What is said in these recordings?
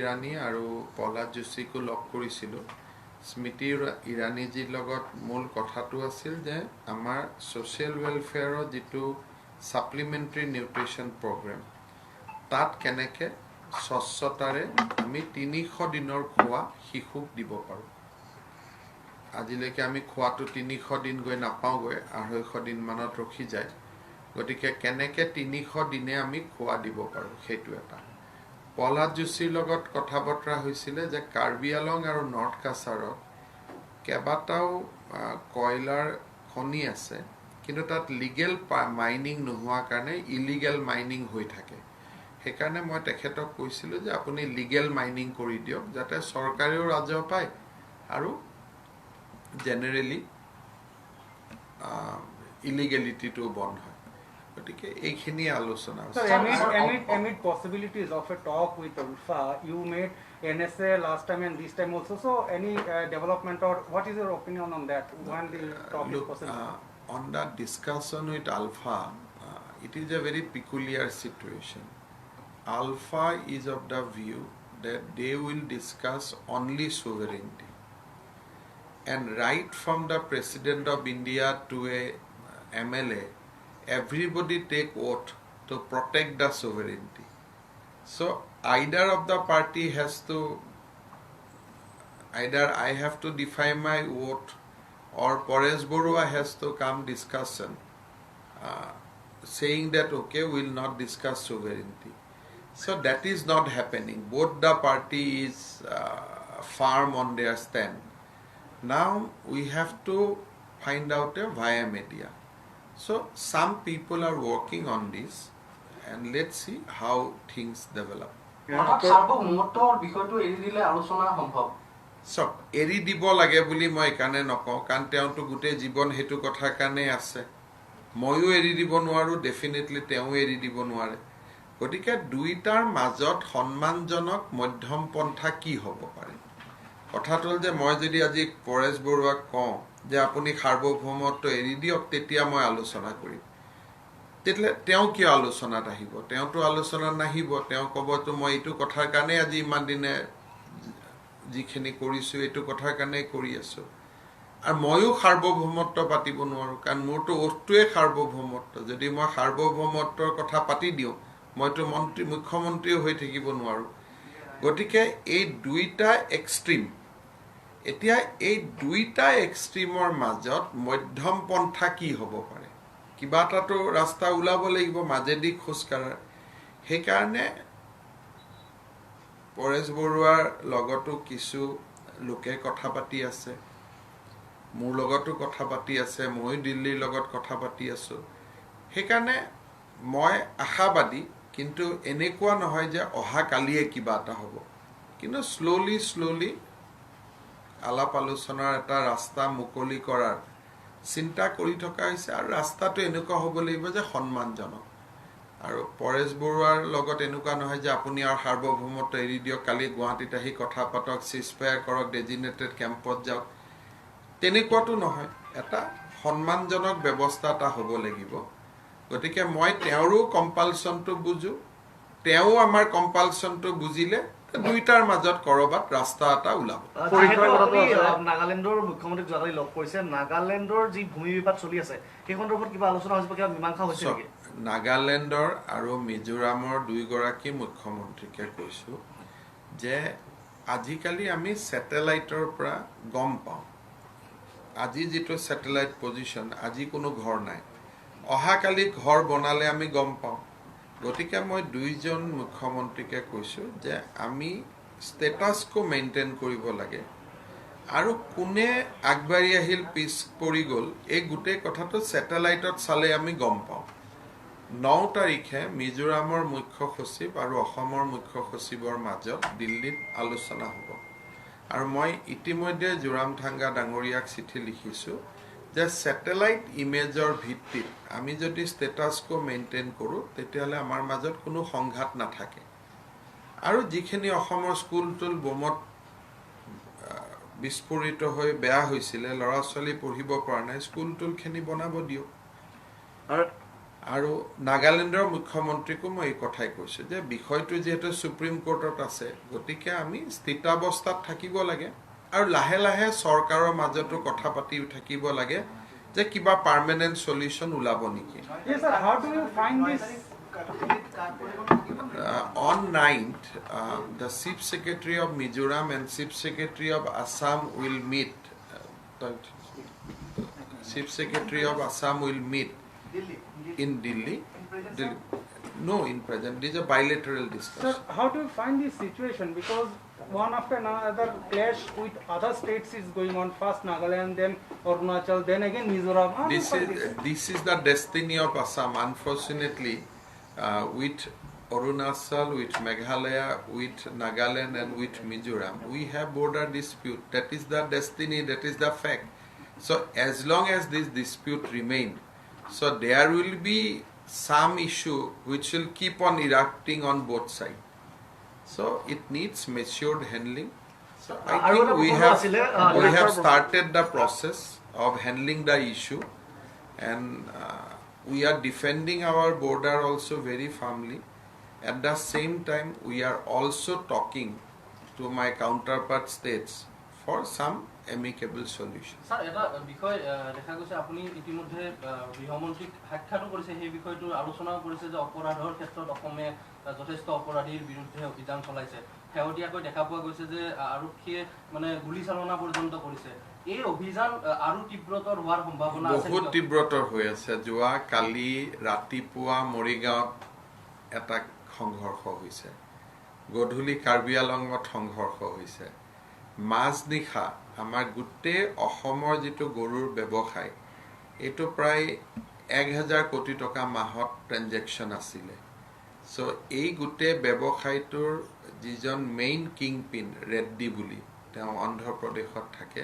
ইৰাণী আৰু প্ৰহ্লাদ যোশীকো লগ কৰিছিলোঁ স্মৃতি ইৰাণীজীৰ লগত মূল কথাটো আছিল যে আমাৰ ছ'চিয়েল ৱেলফেয়াৰৰ যিটো ছাপ্লিমেণ্টাৰী নিউট্ৰিশ্যন প্ৰগ্ৰেম তাত কেনেকৈ স্বচ্ছতাৰে আমি 300 দিনৰ খোৱা শিশুক দিব পাৰোঁ আজিলৈকে আমি খোৱাটো 300 দিন গৈ নাপাওঁগৈ 250 দিনমানত ৰখি যায় গতিকে কেনেকৈ 300 দিনে আমি খোৱা দিব পাৰোঁ সেইটো এটা প্ৰহ্লাদ যোশীৰ লগত কথা বতৰা হৈছিলে যে কাৰ্বি আলং আৰু নৰ্থ কাছাৰত কেইবাটাও কয়লাৰ খনি আছে কিন্তু তাত লিগেল মাইনিং নোহোৱাৰ কাৰণে ইলিগেল মাইনিং হৈ থাকে সেইকাৰণে মই তেখেতক কৈছিলোঁ যে আপুনি লিগেল মাইনিং কৰি দিয়ক যাতে চৰকাৰেও ৰাজহ পায় আৰু জেনেৰেলি ইলিগেলিটিটো বন্ধ হয় গতিকে এইখিনি আলোচনা amid possibilities of a talk with Ulfa, you made NSA last time and this time also. So any development or what is your opinion on that? When the talk is possible? On that discussion with Alpha, it is a very peculiar situation. Alpha is of the view that they will discuss only sovereignty. And right from the President of India to a MLA, everybody take oath to protect the sovereignty. So either of the party has to, either I have to define my oath or Paresh Barua has to come discussion saying that okay we will not discuss sovereignty. So that is not happening. Both the party is firm on their stand. Now we have to find out a via media. So some people are working on this and let's see how things develop. So eri dibo lage buli moi kane noko kan teu to gute jibon hetu kotha kane ase moyo eri dibo noaru definitely teu eri dibo noare gotike duitar majot সম্মানজনক মধ্যম পন্থা কি হ'ব পাৰে কথাটো যে মই যদি আজি পৰেশ বৰুৱাক কওঁ যে আপুনি সাৰ্বভৌমত্ব এৰি দিয়ক তেতিয়া মই আলোচনা কৰিম তেতিয়ালে তেওঁ কি আলোচনাত আহিব তেওঁটো আলোচনা নাহিব তেওঁ ক'ব তো মই এইটো কথাৰ কাৰণে আজি ইমান দিনে যিখিনি কৰিছো এইটো কথাৰ কাৰণে কৰি আছো আৰু ময়ো সাৰ্বভৌমত্ব পাতিব নোৱাৰো কাৰণ মোৰটো অষ্টুৱে সাৰ্বভৌমত্ব যদি মই সাৰ্বভৌমত্বৰ কথা পাতি দিওঁ মইতো মন্ত্ৰী মুখ্যমন্ত্ৰী হৈ থাকিব নোৱাৰো গতিকে এই দুইটা এক্সট্ৰিম এতিয়া এই দুইটা এক্সট্ৰিমৰ মাজত মধ্যম পন্থা কি হ'ব পাৰে কিবা এটাতো ৰাস্তা ওলাব লাগিব মাজেদি খোজকাঢ়াৰ সেইকাৰণে পৰেশ বৰুৱাৰ লগতো কিছু লোকে কথা পাতি আছে মোৰ লগতো কথা পাতি আছে মই দিল্লীৰ লগত কথা পাতি আছো সেইকাৰণে মই আশাবাদী কিন্তু এনেকুৱা নহয় যে অহা কালিয়ে কিবা এটা হ'ব কিন্তু স্লোলি আলাপ আলোচনাৰ এটা ৰাস্তা মুকলি কৰাৰ চিন্তা কৰি থকা হৈছে আৰু ৰাস্তাটো এনেকুৱা হ'ব লাগিব যে সন্মানজনক আৰু পৰেশ বৰুৱাৰ লগত এনেকুৱা নহয় যে আপুনি আৰু সাৰ্বভৌমত্ব এৰি দিয়ক কালি গুৱাহাটীত আহি কথা পাতক সিজফায়াৰ কৰক ডেজিনেটেড কেম্পত যাওক তেনেকুৱাটো নহয় এটা সন্মানজনক ব্যৱস্থা এটা হ'ব লাগিব গতিকে মই তেওঁৰো কম্পালচনটো বুজো তেওঁ আমাৰ কম্পালচনটো বুজিলে দুইটাৰ মাজত কৰবাত ৰাস্তা এটা ওলাব নাগালেণ্ডৰ মুখ্যমন্ত্ৰীক যোৱাকালি লগ কৰিছে নাগালেণ্ডৰ যি ভূমি বিবাদ চলি আছে সেই সন্দৰ্ভত কিবা আলোচনা হৈছে কিবা মীমাংসা হৈছে নেকি নাগালেণ্ডৰ আৰু মিজোৰামৰ দুইগৰাকী মুখ্যমন্ত্ৰীকে কৈছো যে আজিকালি আমি স্যাটেলাইটৰ পৰা গম পাওঁ আজি যেটো স্যাটেলাইট পজিশন আজি কোনো ঘৰ নাই অহাকালি ঘৰ বনালে আমি গম পাওঁ গতিকে মই দুইজন মুখ্যমন্ত্ৰীকে কৈছো যে আমি ষ্টেটাসকো মেইনটেইন কৰিব লাগে আৰু কোনে আগবাঢ়ি আহিল পিছ পৰি গ'ল এই গোটেই কথাটো স্যাটেলাইটত চালে আমি গম পাওঁ 9 তাৰিখে মিজোৰামৰ মুখ্য সচিব আৰু অসমৰ মুখ্য সচিবৰ মাজত দিল্লীত আলোচনা হ'ব আৰু মই ইতিমধ্যে জোৰামথাঙ্গা ডাঙৰীয়াক চিঠি লিখিছো যে স্যাটেলাইট ইমেজৰ ভিত্তিত আমি যদি ষ্টেটাসকো মেইনটেইন কৰো তেতিয়ালে আমাৰ মাজত কোনো সংঘাত নাথাকে আৰু যিখিনি অসমৰ স্কুলটোল বোমত বিস্ফোৰিত হৈ বেয়া হৈছিল লৰা ছোৱালী পঢ়িব পৰা নাই স্কুলটোলখিনি বনাব দিও আৰু আৰু নাগালেণ্ডৰ মুখ্যমন্ত্ৰীকো মই এই কথাই কৈছোঁ যে বিষয়টো যিহেতু সুপ্ৰিম কোৰ্টত আছে গতিকে আমি স্থিতাৱস্থাত থাকিব লাগে আৰু লাহে লাহে চৰকাৰৰ মাজতো কথা পাতি থাকিব লাগে যে কিবা পাৰ্মানেণ্ট সলিউশ্যন ওলাব নেকি Yes, sir. How do you find this? On 9th, the Chief Secretary of Mizoram and Chief Secretary of Assam will meet. Chief Secretary of Assam will meet in Delhi. No, in present. This is a bilateral Sir, discussion. how do you find this situation? Because one after another clash with other states is going on. First Nagaland, then Arunachal, then again Mizoram. How do you find this? This is the destiny of Assam. Unfortunately, with Arunachal, with Meghalaya, with Nagaland, and with Mizoram, we have border dispute. That is the destiny. That is the fact. So as long as this dispute remain, so there will be some issue which will keep on erupting on both sides. So it needs matured handling. So I আৰু think এটা we প্ৰশ্ন have আছিলে, we have started the process of handling the issue, and we are defending our border also very firmly. At the same time, we are also talking to my counterpart states for some amicable solution. Sir এটা বিষয় দেখা গৈছে আপুনি ইতিমধ্যে গৃহমন্ত্ৰীক সাক্ষাতো কৰিছে সেই বিষয়টো আলোচনাও কৰিছে যে অপৰাধৰ ক্ষেত্ৰত অসমে যথেষ্ট অপৰাধীৰ বিৰুদ্ধে অভিযান চলাইছে শেহতীয়াকৈ দেখা পোৱা গৈছে যে আৰক্ষীয়ে মানে গুলীচালনা পৰ্যন্ত কৰিছে এই অভিযান আৰু তীব্ৰতৰ হোৱাৰ সম্ভাৱনা আছে বহুত তীব্ৰতৰ হৈ আছে যোৱা কালি ৰাতিপুৱা মৰিগাঁৱত এটা সংঘৰ্ষ হৈছে গধূলি কাৰ্বি আংলঙত সংঘৰ্ষ হৈছে মাজনিশা আমাৰ গোটেই অসমৰ যিটো গৰুৰ ব্যৱসায় এইটো প্ৰায় 1000 কোটি টকা মাহত ট্ৰানজেকশ্যন আছিলে সো এই গোটেই ব্যৱসায়টোৰ যিজন মেইন কিংপিন ৰেড্ডি বুলি তেওঁ অন্ধ্ৰপ্ৰদেশত থাকে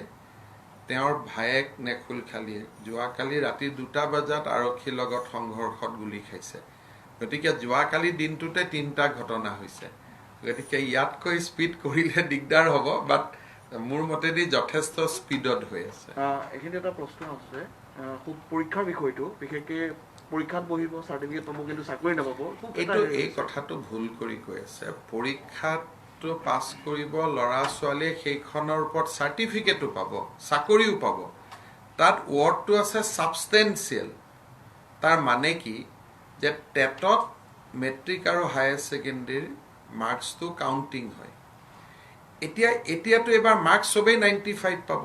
তেওঁৰ ভায়েক নেখুল খালিয়ে যোৱাকালি ৰাতি 2টা বজাত আৰক্ষীৰ লগত সংঘৰ্ষত গুলি খাইছে গতিকে যোৱাকালি দিনটোতে 3টা ঘটনা হৈছে গতিকে ইয়াতকৈ স্পীড কৰিলে দিগদাৰ হ'ব বাট মোৰ মতেদি যথেষ্ট স্পীডত হৈ আছে এখানে এটা প্ৰশ্ন আছে খুব পৰীক্ষাৰ বিষয়টো বিশেষকৈ পৰীক্ষাত বহিব চাৰ্টিফিকেট পাব কিন্তু চাকৰি নাপাব এইটো এই কথাটো ভুল কৰি কৈ আছে পৰীক্ষাটো পাছ কৰিব ল'ৰা ছোৱালীয়ে সেইখনৰ ওপৰত চাৰ্টিফিকেটো পাব চাকৰিও পাব তাত ৱৰ্ডটো আছে ছাবষ্টেন্সিয়েল তাৰ মানে কি যে টেটত মেট্ৰিক আৰু হায়াৰ ছেকেণ্ডেৰী মাৰ্কছটো কাউণ্টিং হয় এতিয়াতো এবাৰ মাৰ্কছ সবেই 95 পাব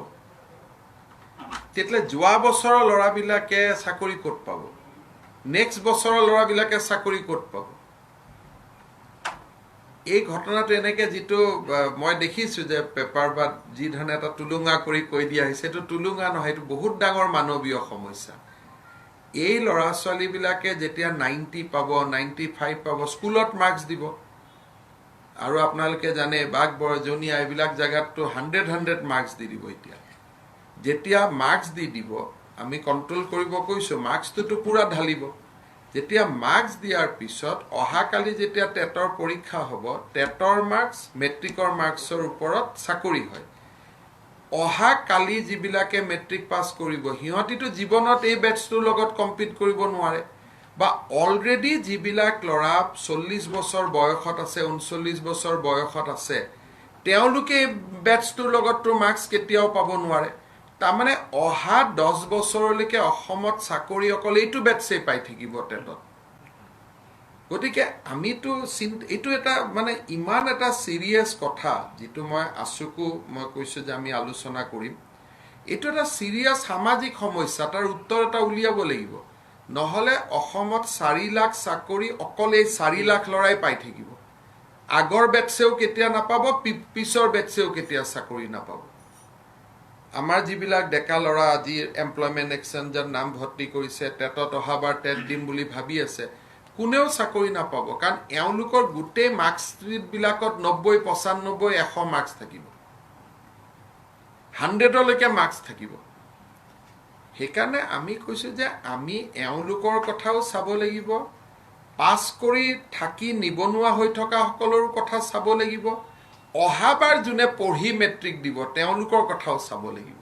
তেতিয়ালে যোৱা বছৰৰ ল'ৰাবিলাকে চাকৰি ক'ত পাব নেক্সট বছৰৰ ল'ৰাবিলাকে চাকৰি ক'ত পাব এই ঘটনাটো এনেকে যিটো মই দেখিছো যে পেপাৰ বা যি ধৰণে এটা তুলুঙা কৰি কৈ দিয়া হৈছে এইটো তুলুঙা নহয় এইটো বহুত ডাঙৰ মানৱীয় সমস্যা এই ল'ৰা ছোৱালীবিলাকে যেতিয়া 90 পাব 95 পাব স্কুলত মাৰ্কছ দিব আৰু আপোনালোকে জানে বাগ বৰজনীয়া এইবিলাক জায়গাতো 100 মাৰ্কছ দি দিব এতিয়া যেতিয়া মাৰ্কছ দি দিব আমি কন্ট্ৰোল কৰিব কৈছো মাৰ্কছটো পুৰা ঢালিব যেতিয়া মাৰ্কছ দিয়াৰ পিছত অহাকালি যেতিয়া টেটৰ পৰীক্ষা হ'ব টেটৰ মাৰ্কছ মেট্ৰিকৰ মাৰ্কছৰ ওপৰত চাকৰি হয় অহাকালি যিবিলাকে মেট্ৰিক পাছ কৰিব হিহঁতিটো জীৱনত এই বেটছটোৰ লগত কম্পিট কৰিব নোৱাৰে বা অলৰেডি যিবিলাক ল'ৰা 40 বছৰ বয়সত আছে 39 বছৰ বয়সত আছে তেওঁলোকে বেটছটোৰ লগতটো মাৰ্কছ কেতিয়াও পাব নোৱাৰে তাৰমানে অহা 10 বছৰলৈকে অসমত চাকৰি অকল এইটো বেটছে পাই থাকিব টেটত গতিকে আমিতো এইটো এটা মানে ইমান এটা সিৰিয়াছ কথা যেটো মই আছুকো মই কৈছো যে আমি আলোচনা কৰিম এইটো এটা সিৰিয়াছ সামাজিক সমস্যা তাৰ উত্তৰ এটা উলিয়াব লাগিব নহলে অসমত 4 লাখ চাকৰি অকল এই 4 লাখ লৰাই পাই থাকিব আগৰ বেটছেও কেতিয়া নাপাব পিছৰ বেটছেও কেতিয়া চাকৰি নাপাব আমাৰ যিবিলাক ডেকা লৰা আজি এমপ্লয়মেন্ট এক্সচেঞ্জৰ নাম ভৰ্তি কৰিছে টেটত অহাবাৰ টেট দিম বুলি ভাবি আছে কোনেও চাকৰি নাপাব কাৰণ এওঁলোকৰ গুটেই মাৰ্কছ বিলাকত 90 95 100 মাৰ্কছ থাকিব 100 লৈকে মাৰ্কছ থাকিব হেকানে আমি কৈছো যে আমি এওঁলোকৰ কথাও চাব লাগিব পাছ কৰি থাকি নিবনুৱা হৈ থকা সকলৰ কথা চাব লাগিব অহাবাৰ জুনে পঢ়ি মেট্ৰিক দিব তেওঁলোকৰ কথাও চাব লাগিব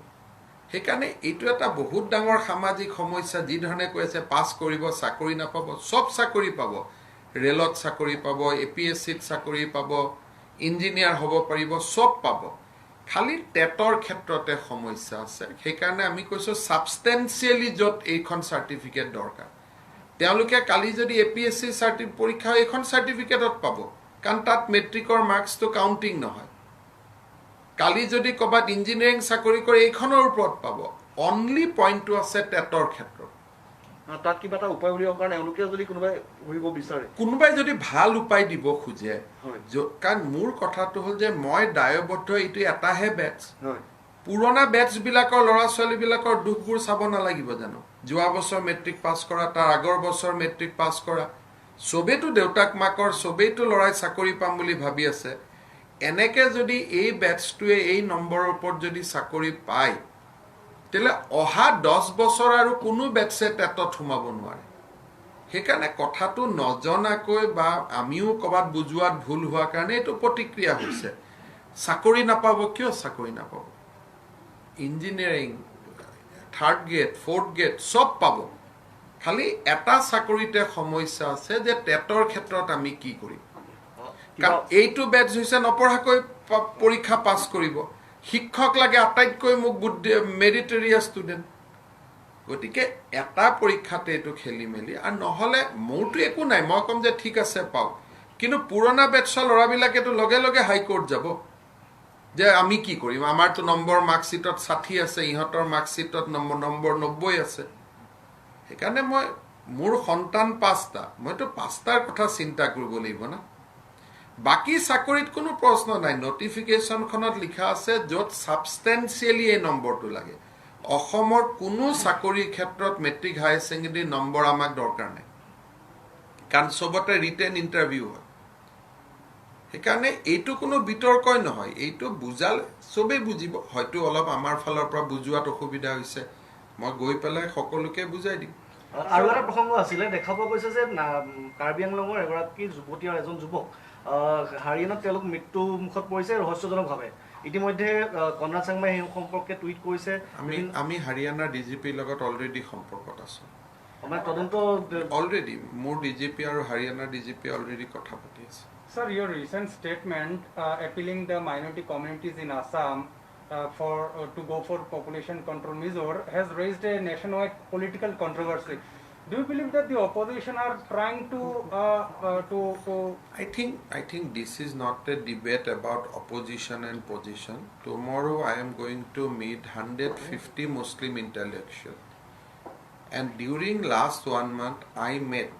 সেইকাৰণে এইটো এটা বহুত ডাঙৰ সামাজিক সমস্যা যি ধৰণে কৈ আছে পাছ কৰিব চাকৰি নাপাব সব চাকৰি পাব ৰেলত চাকৰি পাব APSCত চাকৰি পাব ইঞ্জিনিয়াৰ হ'ব পাৰিব সব পাব খালি টেটৰ ক্ষেত্ৰতে সমস্যা আছে সেইকাৰণে আমি কৈছো সাবস্টেন্সিয়েলি যত এইখন সাৰ্টিফিকেট দৰকাৰ তেওঁলোকে কালি যদি APSC পৰীক্ষা এইখন সাৰ্টিফিকেটত পাব কাৰণ তাত মেট্ৰিকৰ মাৰ্কছটো কাউন্টিং নহয় কালি যদি কবাত ইঞ্জিনিয়াৰিং চাকৰি কৰে এইখনৰ ওপৰত পাব অনলি পইণ্টটো আছে টেটৰ ক্ষেত্ৰত তাত কিবা এটা উপায় উলিয়াবৰ কাৰণে এওঁলোকে যদি কোনোবাই কৰিব বিচাৰে কোনোবাই যদি ভাল উপায় দিব খোজে কাৰণ মোৰ কথাটো হ'ল যে মই দায়বদ্ধ এইটো এটাহে বেটছ পুৰণা বেটছ বিলাকৰ ল'ৰা ছোৱালী বিলাকৰ দুখবোৰ চাব নালাগিব জানো যোৱা বছৰ মেট্ৰিক পাছ কৰা তাৰ আগৰ বছৰ মেট্ৰিক পাছ কৰা সবেতো দেউতাক মাকৰ সবেইতো ল'ৰাই চাকৰি পাম বুলি ভাবি আছে এনেকে যদি এই বেটছটোৱে এই নম্বৰৰ ওপৰত যদি চাকৰি পায় তেলে অহা 10 বছৰ আৰু কোনো বেটছে টেটত সোমাব নোৱাৰে সেইকাৰণে কথাটো নজনাকৈ বা আমিও কবাত বুজোৱাত ভুল হোৱাৰ কাৰণে এইটো প্ৰতিক্ৰিয়া হৈছে চাকৰি নাপাব কিয় চাকৰি নাপাব engineering third grade fourth grade সব পাব খালি এটা চাকৰিতে সমস্যা আছে যে টেটৰ ক্ষেত্ৰত আমি কি কৰিম কাৰণ এইটো বেটছ হৈছে নপঢ়াকৈ পৰীক্ষা পাছ কৰিব শিক্ষক লাগে আটাইতকৈ মোক মেৰিটৰিয়া ষ্টুডেণ্ট গতিকে এটা পৰীক্ষাতে এইটো খেলি মেলি আৰু নহ'লে মোৰতো একো নাই মই ক'ম যে ঠিক আছে পাওক কিন্তু পুৰণা বেটছৰ ল'ৰাবিলাকেতো লগে লগে হাইকোৰ্ট যাব যে আমি কি কৰিম আমাৰতো নম্বৰ মাৰ্কশ্বিটত 60 আছে ইহঁতৰ মাৰ্কশ্বিটত নম্বৰ 90 আছে সেইকাৰণে মই মোৰ সন্তান 5টা মইতো 5টাৰ কথা চিন্তা কৰিব লাগিব না বাকি চাকৰিত কোনো প্ৰশ্ন নাই নটিফিকেশনখনত লিখা আছে য'ত সাবস্টেন্সিয়েলি এই নম্বৰটো লাগে অসমৰ কোনো চাকৰিৰ ক্ষেত্ৰত মেট্ৰিক হাই সেকেন্ডাৰী নম্বৰ আমাক দৰকাৰ নাই কাৰণ সবতে ৰিটেন ইন্টাৰভিউ হয় সেইকাৰণে এইটো কোনো বিতৰ্কই নহয় এইটো বুজাল সবে বুজিব হয়তো অলপ আমাৰ ফালৰ পৰা বুজোৱাত অসুবিধা হৈছে মই গৈ পেলাই সকলোকে বুজাই দিম আৰু এটা প্ৰসংগ আছিলে দেখা পোৱা গৈছে যে কাৰ্বি আংলঙৰ এগৰাকী যুৱতী আৰু এজন যুৱক হাৰিয়ানাত তেওঁলোক মৃত্যু মুখত পৰিছে ৰহস্যজনকভাৱে ইতিমধ্যে কনৰাড চাংমাই এই সম্পৰ্কে টুইট কৰিছে আমি হাৰিয়ানাৰ ডিজিপিৰ লগত অলৰেডি সম্পৰ্কত আছো আমাৰ তদন্ত অলৰেডি মোৰ ডিজিপি আৰু হাৰিয়ানাৰ ডিজিপি অলৰেডি কথা পাতি আছে Sir, your recent statement appealing the minority communities in Assam to go for population control measure has raised a nationwide political controversy. Do you believe that the opposition are trying to I think this is not a debate about opposition and position. Tomorrow I am going to meet 150 Muslim intellectuals. And during last 1 month I met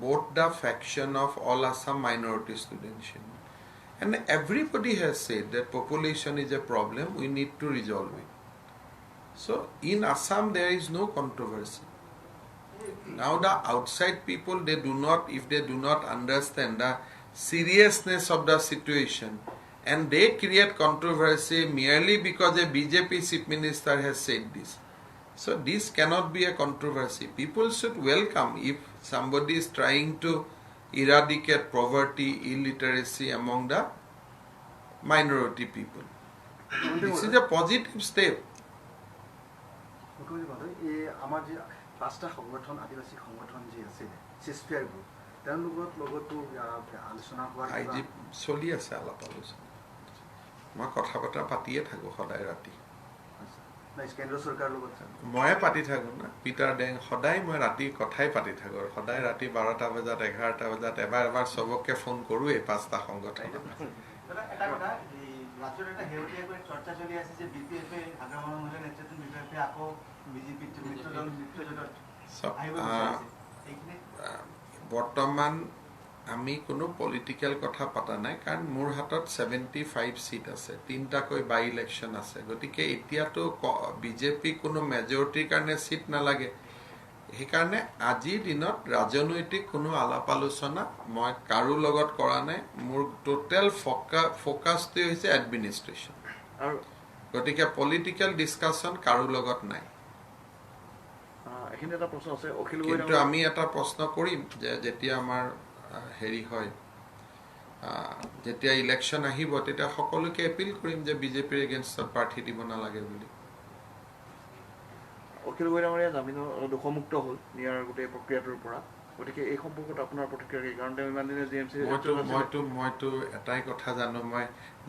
both the faction of all Assam minority students. And everybody has said that population is a problem, we need to resolve it. So in Assam there is no controversy. Now the outside people, if they do not understand the seriousness of the situation and they create controversy merely because a BJP chief minister has said this. So this cannot be a controversy. People should welcome if somebody is trying to eradicate poverty, illiteracy among the minority people. This is a positive step. পাঁচটা সংগঠন আদিবাসী সংগঠন যি আছে চিছফেয়াৰ group তেওঁলোকৰ লগতো আলোচনা কৰা চলি আছে আলাপ আলোচনা মই কথা বতৰা পাতিয়ে থাকো সদায় ৰাতি কেন্দ্ৰ চৰকাৰৰ লগত ময়ে পাতি থাকো না পিটাৰ ডেং সদায় মই ৰাতি কথাই পাতি থাকো সদায় ৰাতি 12টা বজাত 11টা বজাত এবাৰ সবকে ফোন কৰোৱে পাঁচটা সংগঠন এটা কথা ৰাজ্যৰ এটা হেউটিয়াকৈ চৰ্চা চলি আছে যে বিপিএফে আগ্ৰামনৰ মহিলা নেতৃত্বত বিপিএফে আকৌ বৰ্তমান আমি কোনো পলিটিক্যাল কথা পাতা নাই কাৰণ মোৰ হাতত 75 সিট আছে 3টাকৈ বাই ইলেকশন আছে গতিকে এতিয়াতো বিজেপি কোনো মেজৰিটিৰ কাৰণে সিট নালাগে সেইকাৰণে আজিৰ দিনত ৰাজনৈতিক কোনো আলাপ আলোচনা মই কাৰো লগত কৰা নাই মোৰ টোটাল ফোকাসটো হৈছে এডমিনিষ্ট্ৰেশ্যন আৰু গতিকে পলিটিক্যাল ডিসকাশন কাৰো লগত নাই এখানে এটা প্ৰশ্ন আছে অখিল কিন্তু আমি এটা প্ৰশ্ন কৰিম যে যেতিয়া আমাৰ হেৰি হয় যেতিয়া ইলেকশন আহিব তেতিয়া সকলোকে এপিল কৰিম যে বিজেপিৰ এগেইনষ্টত প্ৰাৰ্থী দিব নালাগে বুলি অখিল গগৈ ডাঙৰীয়া জামিনৰ দোষমুক্ত হ'ল নিয়াৰ গোটেই প্ৰক্ৰিয়াটোৰ পৰা গতিকে এই সম্পৰ্কত আপোনাৰ প্ৰতিক্ৰিয়া কি কাৰণ তেওঁ ইমান দিনে GMC মইতো এটাই কথা জানো মই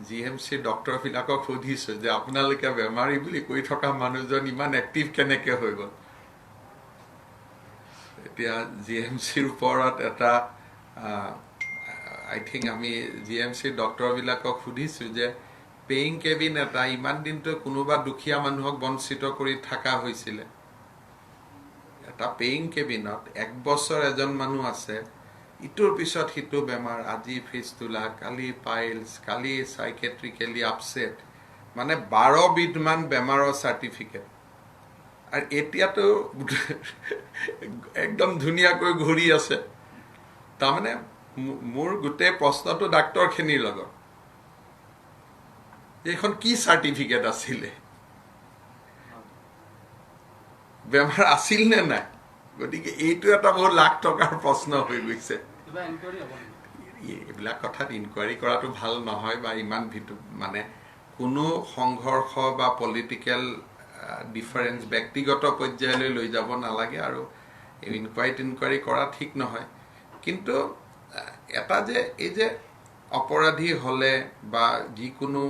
GMC ডক্টৰবিলাকক সুধিছো যে আপোনালোকে বেমাৰী বুলি কৈ থকা মানুহজন ইমান এক্টিভ কেনেকে হৈ গ'ল এতিয়া GMCৰ ওপৰত এটা আই থিংক আমি GMC ডক্টৰবিলাকক সুধিছো যে পেইং কেবিন এটা ইমান দিনটো কোনোবা দুখীয়া মানুহক বঞ্চিত কৰি থকা হৈছিলে এটা পেইং কেবিনত 1 বছৰ এজন মানুহ আছে ইটোৰ পিছত সিটো বেমাৰ আজি ফিস্তুলা কালি পাইলছ কালি সাইকেট্ৰিকেলি আপসেট মানে 12 বিধমান বেমাৰৰ সাৰ্টিফিকেট আৰু এতিয়াতো একদম ধুনীয়াকৈ ঘূৰি আছে তাৰমানে মোৰ গোটেই প্ৰশ্নটো ডাক্তৰখিনিৰ লগত এইখন কি সাৰ্টিফিকেট আছিলে বেমাৰ আছিল নে নাই গতিকে এইটো এটা বহুত লাখ টকাৰ প্ৰশ্ন হৈ গৈছে এইবিলাক কথাত ইনকুৱাৰী কৰাটো ভাল নহয় বা ইমান মানে কোনো সংঘৰ্ষ বা পলিটিকেল ডিফাৰেন্স ব্যক্তিগত পৰ্যায়লৈ লৈ যাব নালাগে আৰু ইনকুৱাৰী কৰা ঠিক নহয় কিন্তু এটা যে এই যে অপৰাধী হলে বা যিকোনো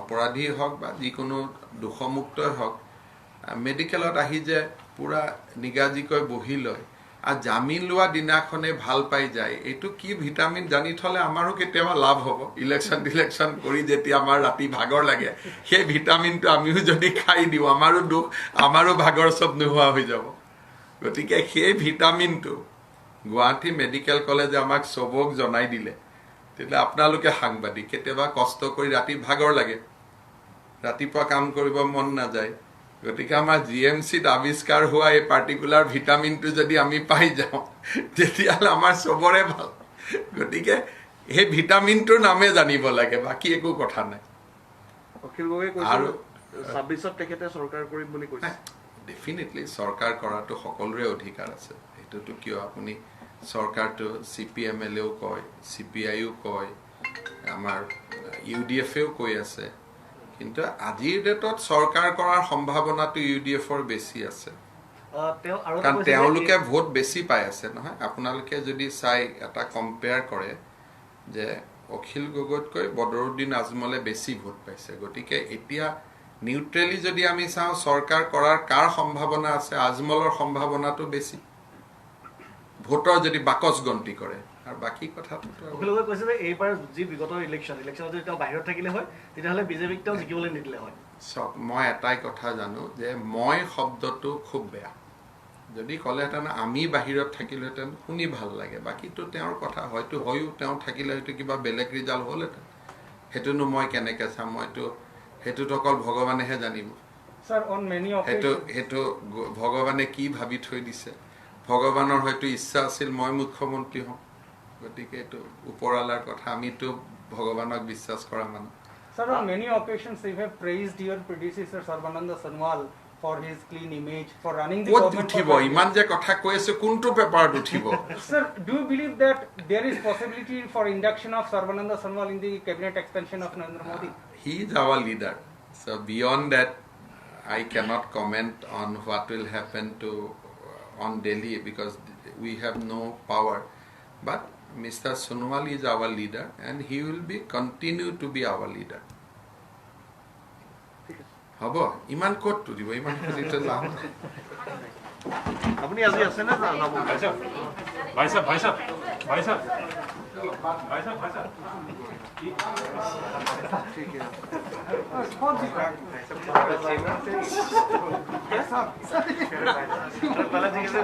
অপৰাধী হওক বা যিকোনো দোষমুক্তই হওক মেডিকেলত আহি যে পুৰা নিগাজিকৈ বহি লয় আৰু জামিন লোৱা দিনাখনে ভাল পাই যায় এইটো কি ভিটামিন জানি থলে আমাৰো কেতিয়াবা লাভ হ'ব ইলেকশ্যন কৰি যেতিয়া আমাৰ ৰাতি ভাগৰ লাগে সেই ভিটামিনটো আমিও যদি খাই দিওঁ আমাৰো দুখ আমাৰো ভাগৰ চব নোহোৱা হৈ যাব গতিকে সেই ভিটামিনটো গুৱাহাটী মেডিকেল কলেজে আমাক চবক জনাই দিলে তেতিয়াহ'লে আপোনালোকে সাংবাদিক কেতিয়াবা কষ্ট কৰি ৰাতি ভাগৰ লাগে ৰাতিপুৱা কাম কৰিব মন নাযায় গতিকে আমাৰ GMCত আৱিষ্কাৰ হোৱা এই পাৰ্টিকুলাৰ ভিটামিনটো যদি আমি পাই যাওঁ তেতিয়াহ'লে আমাৰ চবৰে ভাল গতিকে সেই ভিটামিনটোৰ নামে জানিব লাগে বাকী একো কথা নাই অখিল গগৈ কৈছে আৰু 26ত তেখেতে চৰকাৰ কৰিম বুলি কৈছে ডেফিনেটলি চৰকাৰ কৰাটো সকলোৰে অধিকাৰ আছে এইটোতো কিয় আপুনি চৰকাৰটো CPMLও কয় CPIও কয় আমাৰ UDFও কৈ আছে কিন্তু আজিৰ ডেটত চৰকাৰ কৰাৰ সম্ভাৱনাটো UDFৰ বেছি আছে কাৰণ তেওঁলোকে ভোট বেছি পাই আছে নহয় আপোনালোকে যদি চাই এটা কম্পেয়াৰ কৰে যে অখিল গগৈতকৈ বদৰুদ্দিন আজমলে বেছি ভোট পাইছে গতিকে এতিয়া নিউট্ৰেলি যদি আমি চাওঁ চৰকাৰ কৰাৰ কাৰ সম্ভাৱনা আছে আজমলৰ সম্ভাৱনাটো বেছি ভোটৰ যদি বাকচ গন্তি কৰে আৰু বাকি কথাটো অখিল গগৈ কৈছে যে এইবাৰ যি বিগত ইলেকশ্যনত যদি তেওঁ বাহিৰত থাকিলে হয় তেতিয়াহ'লে বিজেপিক তেওঁ জিকিবলৈ নিদিলে হয় সব মই এটাই কথা জানো যে মই শব্দটো খুব বেয়া যদি ক'লেহেঁতেন আমি বাহিৰত থাকিলেহেঁতেন শুনি ভাল লাগে বাকীটো তেওঁৰ কথা হয়তো হয়ো তেওঁ থাকিলে হয়তো কিবা বেলেগ ৰিজাল্ট হ'লহেঁতেন সেইটোনো মই কেনেকৈ চাম মইতো সেইটোতো অকল ভগৱানেহে জানিব সেইটো ভগৱানে কি ভাবি থৈ দিছে ভগৱানৰ হয়তো ইচ্ছা আছিল মই মুখ্যমন্ত্ৰী হওঁ গতিকে এইটো ওপৰৱালাৰ কথা আমিতো ভগৱানক বিশ্বাস কৰা মানুহ Sir, on many occasions you have praised your predecessor Sarbananda Sonowal for his clean image, for running the government. ইমান যে কথা কৈ আছে কোনটো পেপাৰত উঠিব Sir, do you believe that there is possibility for induction of Sarbananda Sonowal in the cabinet expansion of Narendra Modi? He is our leader. So beyond that, I cannot comment on what will happen to on Delhi because we have no power. But Mr. Sonowal is our leader and he will be continue to be our leader. হব ইমান কত তুলিব ইমান খুলিতে যাম আপুনি আজি আছে না যাব ভাই সাহেব ঠিক আছে पहले ठीक है